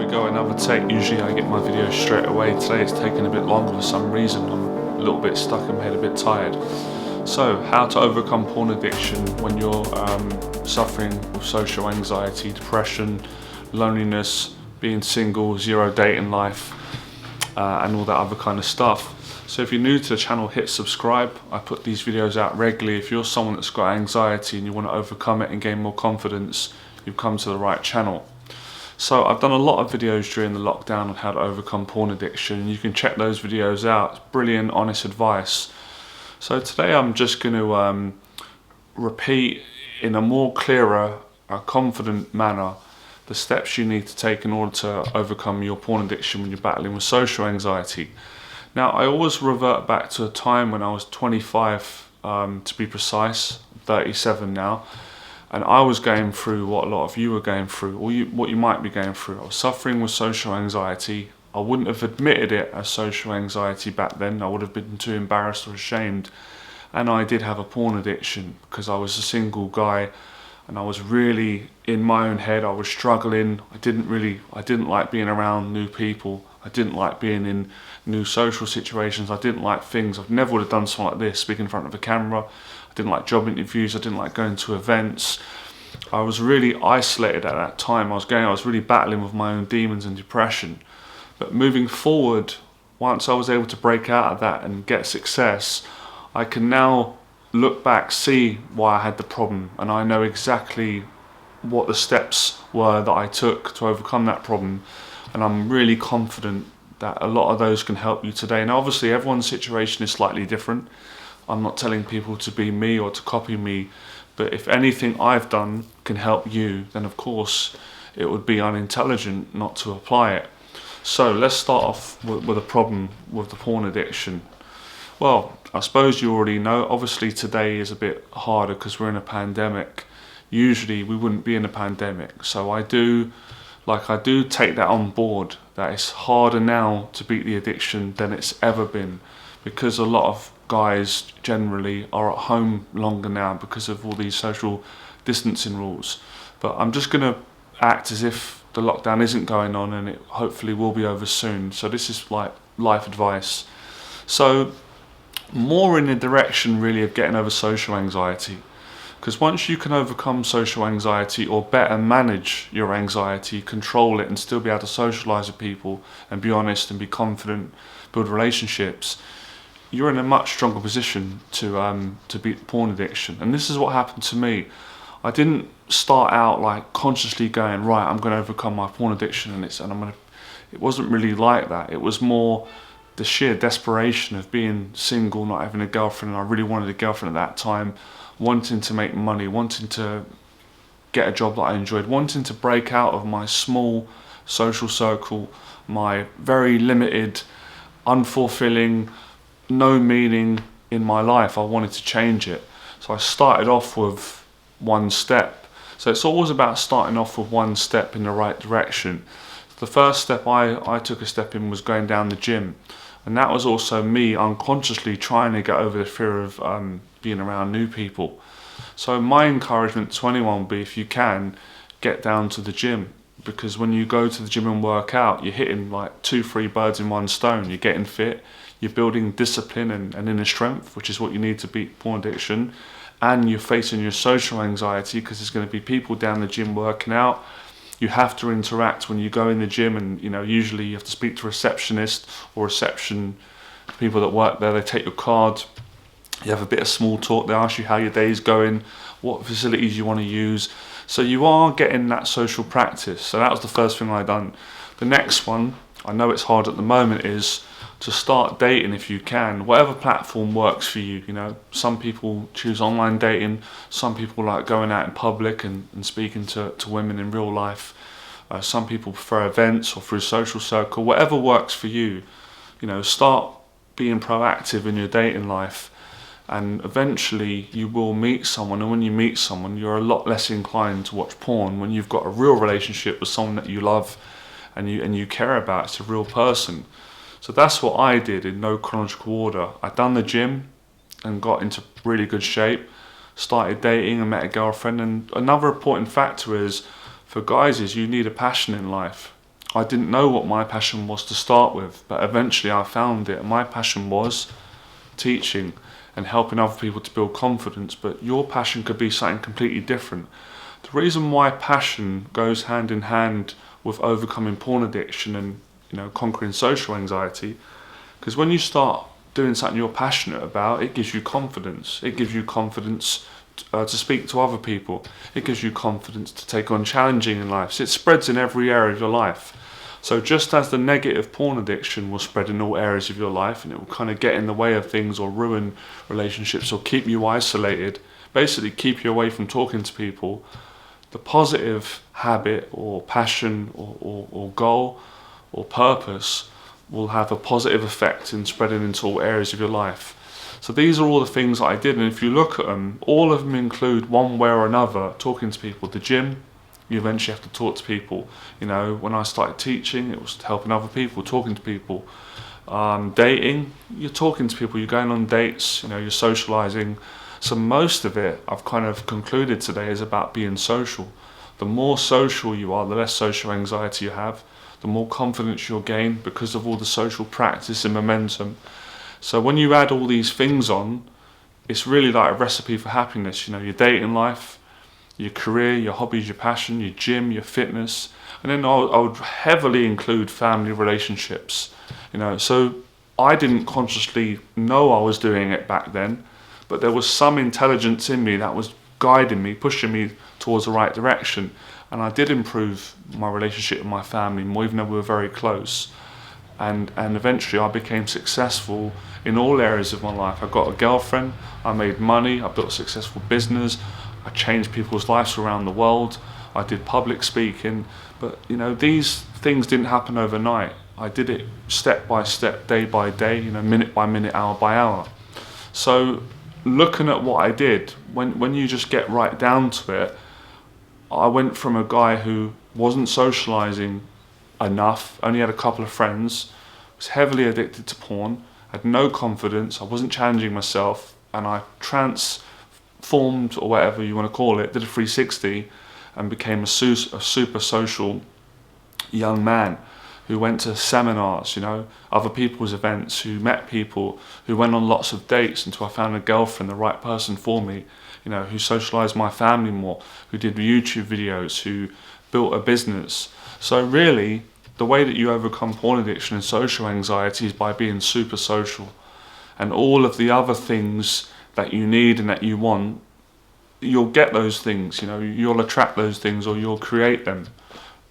we go, another take. Usually I get my videos straight away. Today it's taken a bit longer for some reason. I'm a little bit stuck in my head, a bit tired. So, how to overcome porn addiction when you're suffering with social anxiety, depression, loneliness, being single, zero dating life, and all that other kind of stuff. So if you're new to the channel, hit subscribe. I put these videos out regularly. If you're someone that's got anxiety and you want to overcome it and gain more confidence, you've come to the right channel. So I've done a lot of videos during the lockdown on how to overcome porn addiction. You can check those videos out. It's brilliant, honest advice. So today I'm just going to repeat in a more clearer, confident manner the steps you need to take in order to overcome your porn addiction when you're battling with social anxiety. Now, I always revert back to a time when I was 25, to be precise, 37 now, and I was going through what a lot of you are going through, or what you might be going through. I was suffering with social anxiety. I wouldn't have admitted it as social anxiety back then. I would have been too embarrassed or ashamed. And I did have a porn addiction because I was a single guy and I was really in my own head. I was struggling. I didn't like being around new people. I didn't like being in new social situations. I didn't like things. I never would have done something like this, speaking in front of a camera. I didn't like job interviews. I didn't like going to events. I was really isolated at that time. I was really battling with my own demons and depression. But moving forward, once I was able to break out of that and get success, I can now look back, see why I had the problem, and I know exactly what the steps were that I took to overcome that problem. And I'm really confident that a lot of those can help you today. And obviously everyone's situation is slightly different. I'm not telling people to be me or to copy me, but if anything I've done can help you, then of course it would be unintelligent not to apply it. So let's start off with a problem with the porn addiction. Well, I suppose you already know, obviously today is a bit harder because we're in a pandemic. Usually we wouldn't be in a pandemic. So I do take that on board, that it's harder now to beat the addiction than it's ever been, because a lot of guys generally are at home longer now because of all these social distancing rules. But I'm just going to act as if the lockdown isn't going on and it hopefully will be over soon. So this is like life advice. So more in the direction really of getting over social anxiety. Because once you can overcome social anxiety, or better manage your anxiety, control it and still be able to socialise with people and be honest and be confident, build relationships, you're in a much stronger position to beat porn addiction. And this is what happened to me. I didn't start out like consciously going, right, I'm going to overcome my porn addiction it wasn't really like that. It was more the sheer desperation of being single, not having a girlfriend, and I really wanted a girlfriend at that time, wanting to make money, wanting to get a job that I enjoyed, wanting to break out of my small social circle, my very limited, unfulfilling, no meaning in my life. I wanted to change it. So I started off with one step. So it's always about starting off with one step in the right direction. The first step I took a step in was going down the gym. And that was also me unconsciously trying to get over the fear of being around new people. So my encouragement to anyone would be, if you can, get down to the gym. Because when you go to the gym and work out, you're hitting like 2-3 birds in one stone. You're getting fit, you're building discipline and inner strength, which is what you need to beat porn addiction. And you're facing your social anxiety because there's going to be people down the gym working out. You have to interact when you go in the gym, and usually you have to speak to a receptionist or reception people that work there. They take your card, you have a bit of small talk, they ask you how your day's going, what facilities you want to use. So you are getting that social practice. So that was the first thing I done. The next one, I know it's hard at the moment, is to start dating if you can. Whatever platform works for you. Some people choose online dating, some people like going out in public and speaking to women in real life. Some people prefer events or through social circle. Whatever works for you. Start being proactive in your dating life, and eventually you will meet someone. And when you meet someone, you're a lot less inclined to watch porn when you've got a real relationship with someone that you love and you care about. It's a real person. So that's what I did in no chronological order. I'd done the gym and got into really good shape, started dating and met a girlfriend. And another important factor is, for guys, is you need a passion in life. I didn't know what my passion was to start with, but eventually I found it. My passion was teaching and helping other people to build confidence, but your passion could be something completely different. The reason why passion goes hand in hand with overcoming porn addiction and conquering social anxiety, because when you start doing something you're passionate about, it gives you confidence. It gives you confidence to speak to other people. It gives you confidence to take on challenging in life. So it spreads in every area of your life. So just as the negative porn addiction will spread in all areas of your life, and it will kind of get in the way of things or ruin relationships or keep you isolated, basically keep you away from talking to people, the positive habit or passion or goal or purpose will have a positive effect in spreading into all areas of your life. So these are all the things that I did, and if you look at them, all of them include one way or another talking to people. The gym, you eventually have to talk to people. When I started teaching, it was helping other people, talking to people. Dating, you're talking to people, you're going on dates, you're socializing. So most of it, I've kind of concluded today, is about being social. The more social you are, the less social anxiety you have, the more confidence you'll gain because of all the social practice and momentum. So when you add all these things on, it's really like a recipe for happiness. Your dating life, your career, your hobbies, your passion, your gym, your fitness. And then I would heavily include family relationships. So I didn't consciously know I was doing it back then, but there was some intelligence in me that was guiding me, pushing me towards the right direction. And I did improve my relationship with my family more, even though we were very close. And eventually I became successful in all areas of my life. I got a girlfriend, I made money, I built a successful business, I changed people's lives around the world, I did public speaking. But these things didn't happen overnight. I did it step by step, day by day, minute by minute, hour by hour. So looking at what I did, when you just get right down to it, I went from a guy who wasn't socializing enough, only had a couple of friends, was heavily addicted to porn, had no confidence, I wasn't challenging myself, and I transformed, or whatever you want to call it, did a 360 and became a super social young man who went to seminars, other people's events, who met people, who went on lots of dates until I found a girlfriend, the right person for me, who socialized my family more, who did YouTube videos, who built a business. So really, the way that you overcome porn addiction and social anxiety is by being super social. And all of the other things that you need and that you want, you'll get those things, you'll attract those things, or you'll create them,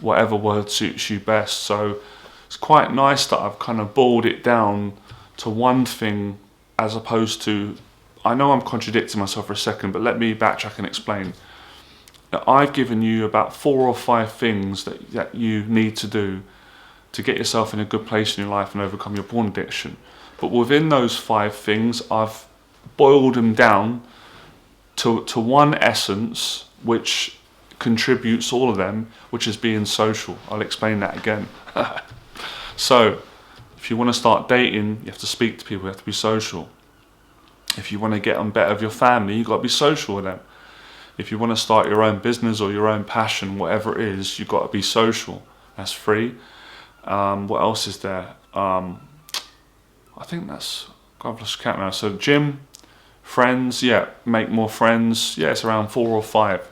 whatever word suits you best. So it's quite nice that I've kind of boiled it down to one thing, as opposed to, I know I'm contradicting myself for a second, but let me backtrack and explain. Now, I've given you about 4 or 5 things that you need to do to get yourself in a good place in your life and overcome your porn addiction. But within those 5 things, I've boiled them down to one essence, which contributes all of them, which is being social. I'll explain that again. So, if you want to start dating, you have to speak to people, you have to be social. If you want to get on better with your family, you've got to be social with them. If you want to start your own business or your own passion, whatever it is, you've got to be social. That's free. What else is there? I think that's, I've lost count now. So gym, friends, make more friends. It's around 4 or 5.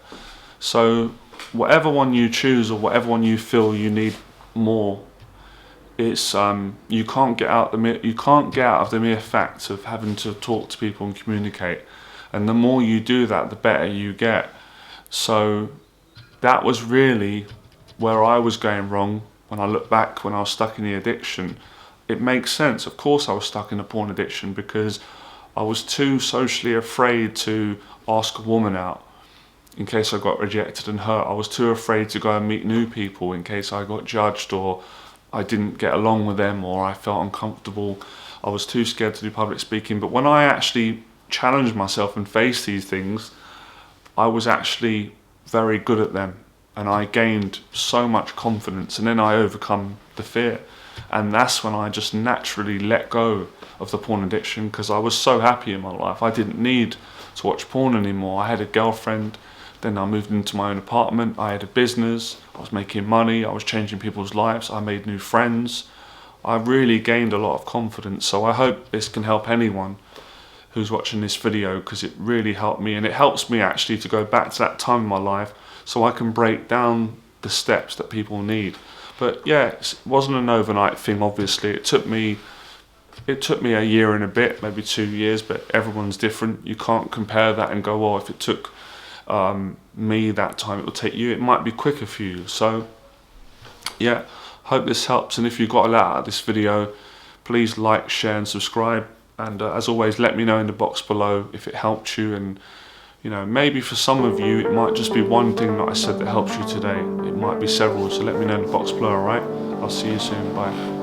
So whatever one you choose or whatever one you feel you need more, it's you can't get out of the mere fact of having to talk to people and communicate. And the more you do that, the better you get. So that was really where I was going wrong when I look back, when I was stuck in the addiction. It makes sense. Of course I was stuck in a porn addiction because I was too socially afraid to ask a woman out in case I got rejected and hurt. I was too afraid to go and meet new people in case I got judged or I didn't get along with them or I felt uncomfortable. I was too scared to do public speaking. But when I actually challenged myself and faced these things, I was actually very good at them and I gained so much confidence, and then I overcome the fear. And that's when I just naturally let go of the porn addiction because I was so happy in my life. I didn't need to watch porn anymore. I had a girlfriend Then I moved into my own apartment, I had a business, I was making money, I was changing people's lives, I made new friends. I really gained a lot of confidence, so I hope this can help anyone who's watching this video, because it really helped me, and it helps me actually to go back to that time in my life so I can break down the steps that people need. But yeah, it wasn't an overnight thing, obviously. It took me a year and a bit, maybe 2 years, but everyone's different. You can't compare that and go, well, if it took me that time, it will take you. It might be quicker for you. So yeah, hope this helps, and if you got a lot out of this video, please like, share and subscribe, and as always, let me know in the box below if it helped you. And you know, maybe for some of you it might just be one thing that I said that helps you today. It might be several, so let me know in the box below. Alright, I'll see you soon. Bye.